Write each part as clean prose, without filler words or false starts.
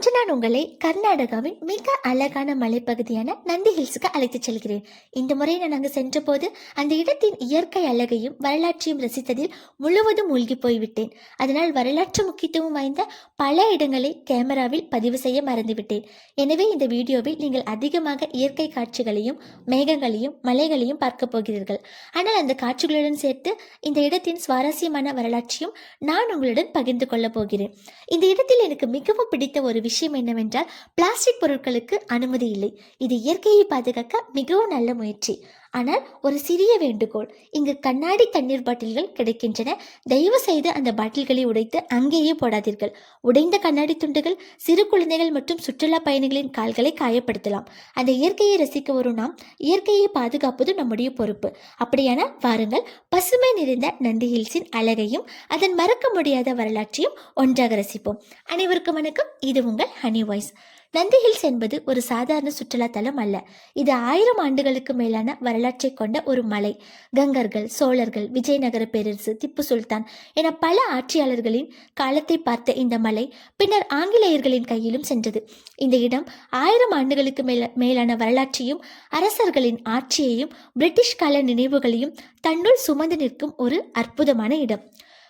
இன்று நான் உங்களை கர்நாடகாவின் மிக அழகான மலைப்பகுதியான நந்தி ஹில்ஸுக்கு அழைத்துச் செல்கிறேன். இந்த முறை நான் அங்கு சென்றபோது அந்த இடத்தின் இயற்கை அழகையும் வரலாற்றையும் ரசித்ததில் முழுவதும் மூழ்கி போய்விட்டேன். அதனால் வரலாற்று முக்கியத்துவம் வாய்ந்த பல இடங்களை கேமராவில் பதிவு செய்ய மறந்துவிட்டேன். எனவே இந்த வீடியோவில் நீங்கள் அதிகமாக இயற்கை காட்சிகளையும் மேகங்களையும் மலைகளையும் பார்க்க போகிறீர்கள். ஆனால் அந்த காட்சிகளுடன் சேர்த்து இந்த இடத்தின் சுவாரஸ்யமான வரலாற்றையும் நான் உங்களுடன் பகிர்ந்து கொள்ளப் போகிறேன். இந்த இடத்தில் எனக்கு மிகவும் பிடித்த ஒரு விஷயம் என்னவென்றால் பிளாஸ்டிக் பொருட்களுக்கு அனுமதி இல்லை. இது இயற்கையை பாதுகாக்க மிகவும் நல்ல முயற்சி. ஆனால் ஒரு சிறிய வேண்டுகோள், இங்கு கண்ணாடி தண்ணீர் பாட்டில்கள் கிடைக்கின்றன. தயவு செய்து அந்த பாட்டில்களை உடைத்து அங்கேயே போடாதீர்கள். உடைந்த கண்ணாடி துண்டுகள் சிறு குழந்தைகள் மற்றும் சுற்றுலா பயணிகளின் கால்களை காயப்படுத்தலாம். அந்த இயற்கையை ரசிக்க வரும் நாம் இயற்கையை பாதுகாப்பது நம்முடைய பொறுப்பு. அப்படியான வாருங்கள், பசுமை நிறைந்த நந்தி ஹில்ஸின் அழகையும் அதன் மறக்க முடியாத வரலாற்றையும் ஒன்றாக ரசிப்போம். அனைவருக்கும் வணக்கம். இது உங்கள் ஹனி வாய்ஸ். நந்தி ஹில்ஸ் என்பது ஒரு சாதாரண சுற்றுலா தலம் அல்ல. இது 1000 ஆண்டுகளுக்கு மேலான வரலாற்றை கொண்ட ஒரு மலை. கங்கர்கள், சோழர்கள், விஜயநகர பேரரசு, திப்பு சுல்தான் என பல ஆட்சியாளர்களின் காலத்தை பார்த்த இந்த மலை பின்னர் ஆங்கிலேயர்களின் கையிலும் சென்றது. இந்த இடம் 1000 ஆண்டுகளுக்கு மேலான வரலாற்றையும் அரசர்களின் ஆட்சியையும் பிரிட்டிஷ் கால நினைவுகளையும் தன்னுள் சுமந்து நிற்கும் ஒரு அற்புதமான இடம்.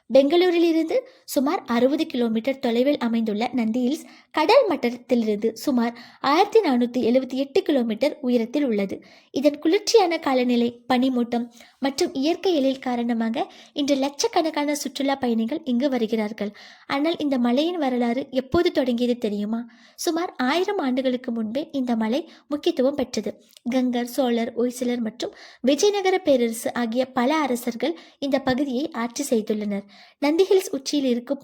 பெங்களூரிலிருந்து சுமார் 60 கிலோமீட்டர் தொலைவில் அமைந்துள்ள நந்தி ஹில்ஸ் கடல் மட்டத்திலிருந்து சுமார் 1478 கிலோமீட்டர் உயரத்தில் உள்ளது. இதன் குளிர்ச்சியான காலநிலை, பனிமூட்டம் மற்றும் இயற்கை எழில் காரணமாக இன்று லட்சக்கணக்கான சுற்றுலா பயணிகள் இங்கு வருகிறார்கள். ஆனால் இந்த மலையின் வரலாறு எப்போது தொடங்கியது தெரியுமா? சுமார் 1000 ஆண்டுகளுக்கு முன்பே இந்த மலை முக்கியத்துவம் பெற்றது. கங்கர், சோழர், ஒய்சிலர் மற்றும் விஜயநகர பேரரசு ஆகிய பல அரசர்கள் இந்த பகுதியை ஆட்சி செய்துள்ளனர். நந்தி ஹில்ஸ் உச்சியில் இருக்கும்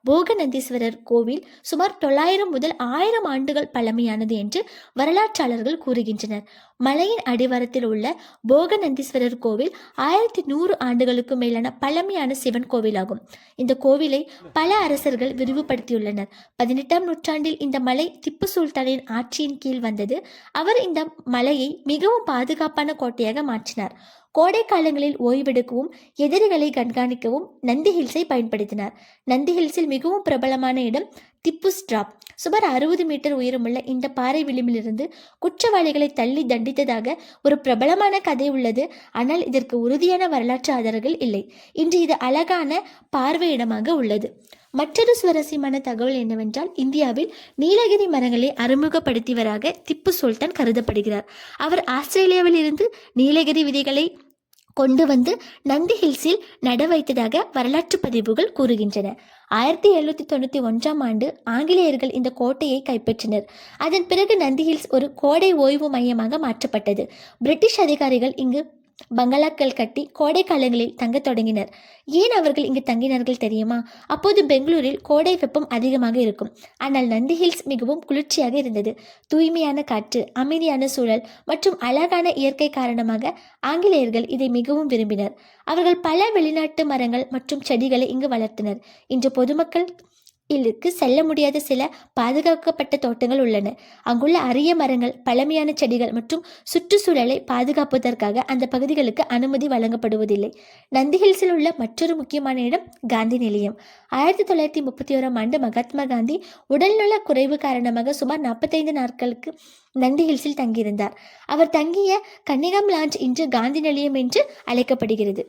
போக நந்தீஸ்வரர் கோவில் சுமார் 900 முதல் 1000 ஆண்டுகள் பழமையானது என்று வரலாற்றாளர்கள் கூறுகின்றனர். மலையின் அடிவாரத்தில் உள்ள போக நந்தீஸ்வரர் கோவில் 1100 ஆண்டுகளுக்கு மேலான பழமையான சிவன் கோவிலாகும். இந்த கோவிலை பல அரசர்கள் விரிவுபடுத்தியுள்ளனர். 18ஆம் நூற்றாண்டில் இந்த மலை திப்பு சுல்தானின் ஆட்சியின் கீழ் வந்தது. அவர் இந்த மலையை மிகவும் பாதுகாப்பான கோட்டையாக மாற்றினார். கோடை காலங்களில் ஓய்வெடுக்கவும் எதிரிகளை கண்காணிக்கவும் நந்தி ஹில்ஸை பயன்படுத்தினார். நந்தி ஹில்ஸில் மிகவும் பிரபலமான இடம் திப்புஸ் டிராப். சுமார் 60 மீட்டர் உயரமுள்ள இந்த பாறை விளிம்பிலிருந்து குற்றவாளிகளை தள்ளி தண்டித்ததாக ஒரு பிரபலமான கதை உள்ளது. ஆனால் இதற்கு உறுதியான வரலாற்று ஆதாரங்கள் இல்லை. இன்று இது அழகான பார்வை இடமாக உள்ளது. மற்றொரு சுவாரஸ்யமான தகவல் என்னவென்றால், இந்தியாவில் நீலகிரி மரங்களை அறிமுகப்படுத்தியவராக திப்பு சுல்தான் கருதப்படுகிறார். அவர் ஆஸ்திரேலியாவில் இருந்து நீலகிரி விதைகளை கொண்டு வந்து நந்தி ஹில்ஸில் நட வைத்ததாக வரலாற்று பதிவுகள் கூறுகின்றன. 1791ஆம் ஆண்டு ஆங்கிலேயர்கள் இந்த கோட்டையை கைப்பற்றினர். அதன் பிறகு நந்தி ஹில்ஸ் ஒரு கோடை ஓய்வு மையமாக மாற்றப்பட்டது. பிரிட்டிஷ் அதிகாரிகள் இங்கு பங்களாக்கள் கட்டி கோடை காலங்களில் தங்க தொடங்கினர். ஏன் அவர்கள் இங்கு தங்கினார்கள் தெரியுமா? அப்போது பெங்களூரில் கோடை வெப்பம் அதிகமாக இருக்கும். ஆனால் நந்தி ஹில்ஸ் மிகவும் குளிர்ச்சியாக இருந்தது. தூய்மையான காற்று, அமைதியான சூழல் மற்றும் அழகான இயற்கை காரணமாக ஆங்கிலேயர்கள் இதை மிகவும் விரும்பினர். அவர்கள் பல வெளிநாட்டு மரங்கள் மற்றும் செடிகளை இங்கு வளர்த்தனர். இன்று பொதுமக்கள் இருக்கு செல்ல முடியாத சில பாதுகாக்கப்பட்ட தோட்டங்கள் உள்ளன. அங்குள்ள அரிய மரங்கள், பழமையான செடிகள் மற்றும் சுற்றுச்சூழலை பாதுகாப்பதற்காக அந்த பகுதிகளுக்கு அனுமதி வழங்கப்படுவதில்லை. நந்தி ஹில்ஸில் உள்ள மற்றொரு முக்கியமான இடம் காந்தி நிலையம். 1931ஆம் ஆண்டு மகாத்மா காந்தி உடல்நல குறைவு காரணமாக சுமார் 45 நாட்களுக்கு நந்தி ஹில்ஸில் தங்கியிருந்தார். அவர் தங்கிய கன்னிகம் லாஞ்ச் இன்று காந்தி நிலையம் என்று அழைக்கப்படுகிறது.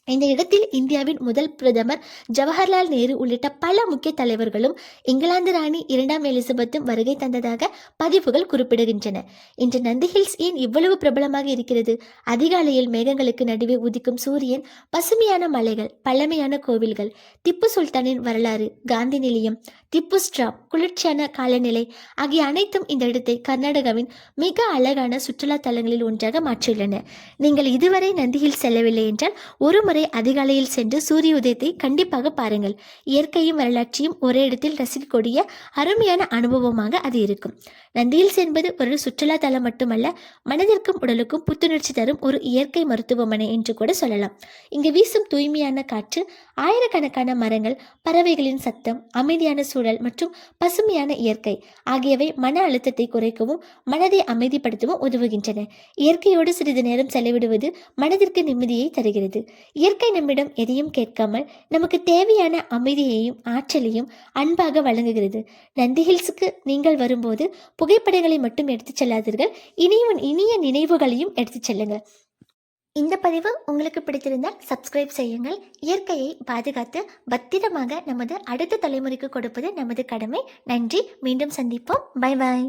இந்த இடத்தில் இந்தியாவின் முதல் பிரதமர் ஜவஹர்லால் நேரு உள்ளிட்ட பல முக்கிய தலைவர்களும் இங்கிலாந்து ராணி 2ஆம் எலிசபெத்தும் வருகை தந்ததாக பதிவுகள் குறிப்பிடுகின்றன. இன்று நந்தி ஹில்ஸ் ஏன் இவ்வளவு பிரபலமாக இருக்கிறது? அதிகாலையில் மேகங்களுக்கு நடுவே உதிக்கும் சூரியன், பசுமையான மலைகள், பழமையான கோவில்கள், திப்பு சுல்தானின் வரலாறு, காந்தி நிலையம், திப்பு ஸ்ட்ராப், குளிர்ச்சியான காலநிலை ஆகிய அனைத்தும் இந்த இடத்தை கர்நாடகாவின் மிக அழகான சுற்றுலா தலங்களில் ஒன்றாக மாற்றியுள்ளன. நீங்கள் இதுவரை நந்தி ஹில்ஸ் செல்லவில்லை என்றால் ஒரு முறை அதிகாலையில் சென்று சூரிய உதயத்தை கண்டிப்பாக பாருங்கள். இயற்கையும் வரலாற்றையும் ஒரே இடத்தில் ரசிக்கக்கூடிய அருமையான அனுபவமாக அது இருக்கும். நந்தி ஹில்ஸ் என்பது ஒரு சுற்றுலா தலம் மட்டுமல்ல, மனதிற்கும் உடலுக்கும் புத்துணர்ச்சி தரும் ஒரு இயற்கை மருத்துவமனை என்று கூட சொல்லலாம். இங்கு வீசும் தூய்மையான காற்று, ஆயிரக்கணக்கான மரங்கள், பறவைகளின் சத்தம், அமைதியான சூழல் மற்றும் பசுமையான இயற்கை ஆகியவை மன அழுத்தத்தை குறைக்கவும் மனதை அமைதிப்படுத்தவும் உதவுகின்றன. இயற்கையோடு சிறிது நேரம் செலவிடுவது மனதிற்கு நிம்மதியை தருகிறது. இயற்கை நம்மிடம் எதையும் கேட்காமல் நமக்கு தேவையான அமைதியையும் ஆற்றலையும் அன்பாக வழங்குகிறது. நந்தி ஹில்ஸுக்கு நீங்கள் வரும்போது புகைப்படங்களை மட்டும் எடுத்துச் செல்லாதீர்கள், இனிய நினைவுகளையும் எடுத்துச் செல்லுங்கள். இந்த பதிவு உங்களுக்கு பிடித்திருந்தால் சப்ஸ்கிரைப் செய்யுங்கள். இயற்கையை பாதுகாத்து பத்திரமாக நமது அடுத்த தலைமுறைக்கு கொடுப்பது நமது கடமை. நன்றி. மீண்டும் சந்திப்போம். Bye bye.